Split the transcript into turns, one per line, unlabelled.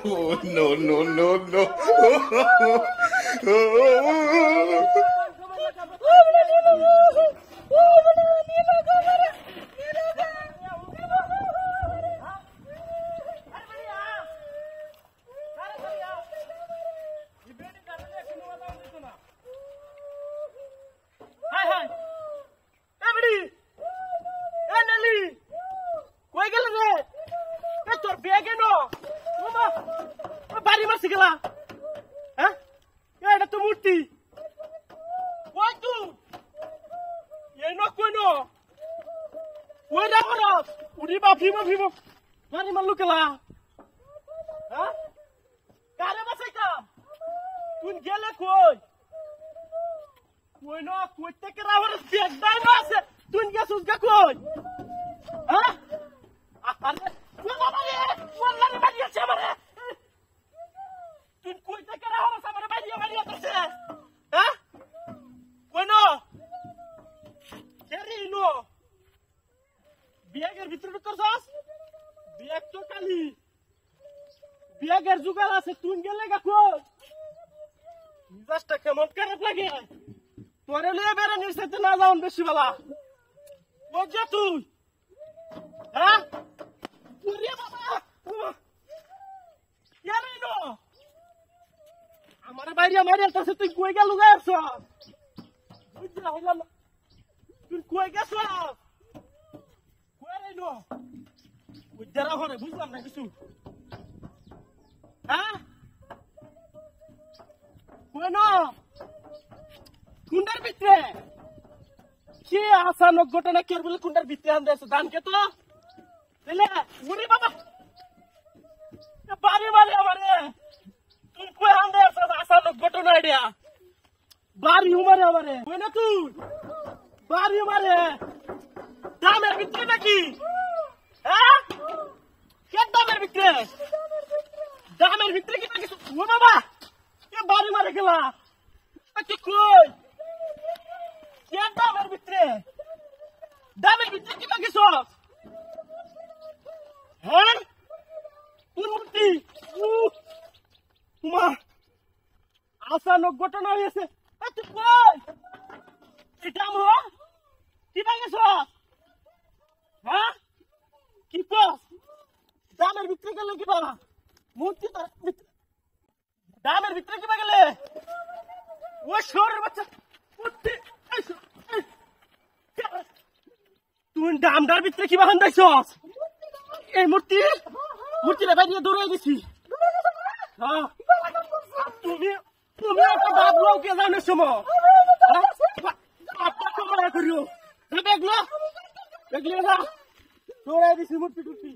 Oh, no, no, no, no.
বাড়ি মারছি গেলা হ্যাঁ এটা তো মূর্তি ওই তু এই ন কই ন ওই না করো উড়ি বাফিব বাড়ি মারলু গেলা হ্যাঁ কারে বাসাইতা তুই গেলে কই কই ন কই থেকে রাওয়ার ব্যাগ দাই না আছে তুই গেছস গা কই হ্যাঁ আরে ওয়াল্লাহি বাড়ি আছে আমারে তুই কই থেকে রাওয়ার আমারে বাড়ি আছে হ্যাঁ কই ন কেরি নো ব্যাগের ভিতরে ঢুকছস ব্যাগ তো খালি ব্যাগের জুগার আছে তুই গেলে গা কই মিজাজটা কেমন খারাপ লাগে তোরে লিয়ে বেড়ানির সাথে না যাওন বেশি বেলা বুঝছ তুই হ্যাঁ ওরে বাবা ইয়ারে নো আমার বাইরে মারিয়ালতাছে তুই কই গেল গায়ছ বুঝছ হইলাম তুই কই গেছ কই রে নো বুঝরা হরে বুঝলাম না কিছু হ্যাঁ কই না কুন্ডার ভিতরে কি আসানক ঘটনা কের বলে কুন্ডার ভিতরে আনদেছ দান কে তো দিলে মুড়ি বাবা বাড়ি মারে আমারে তুই কই আনদেছ আসানক ঘটনা আইডিয়া বাড়ি উমারে আমারে কই না তুই বাড়ি মারে দামের ভিতরে নাকি হ্যাঁ কে দামের ভিতরে কি নাকি ও বাবা কে বাড়ি মারে গেলা তুই কই কে দামের ভিতরে কি নাকি সব হ্যাঁ তোর মূর্তি মা আসানক ঘটনা হয়েছে তুই কই এটা আমো কি ভাঙেছ হ্যাঁ কি কস দামের ভিতরে গেলে কি বাবা মূর্তি তো দামের ভিতরে কি গেলে ওই শহরের বাচ্চা মূর্তি তুই দামদার ভিতরে কি বাহান দাইছ এই মূর্তিটা বাইরে দৌড়াই দিছি তুমি একটা বাবলাও কে জানো সময় করিও দেখলো দৌড়াই দিছি মূর্তি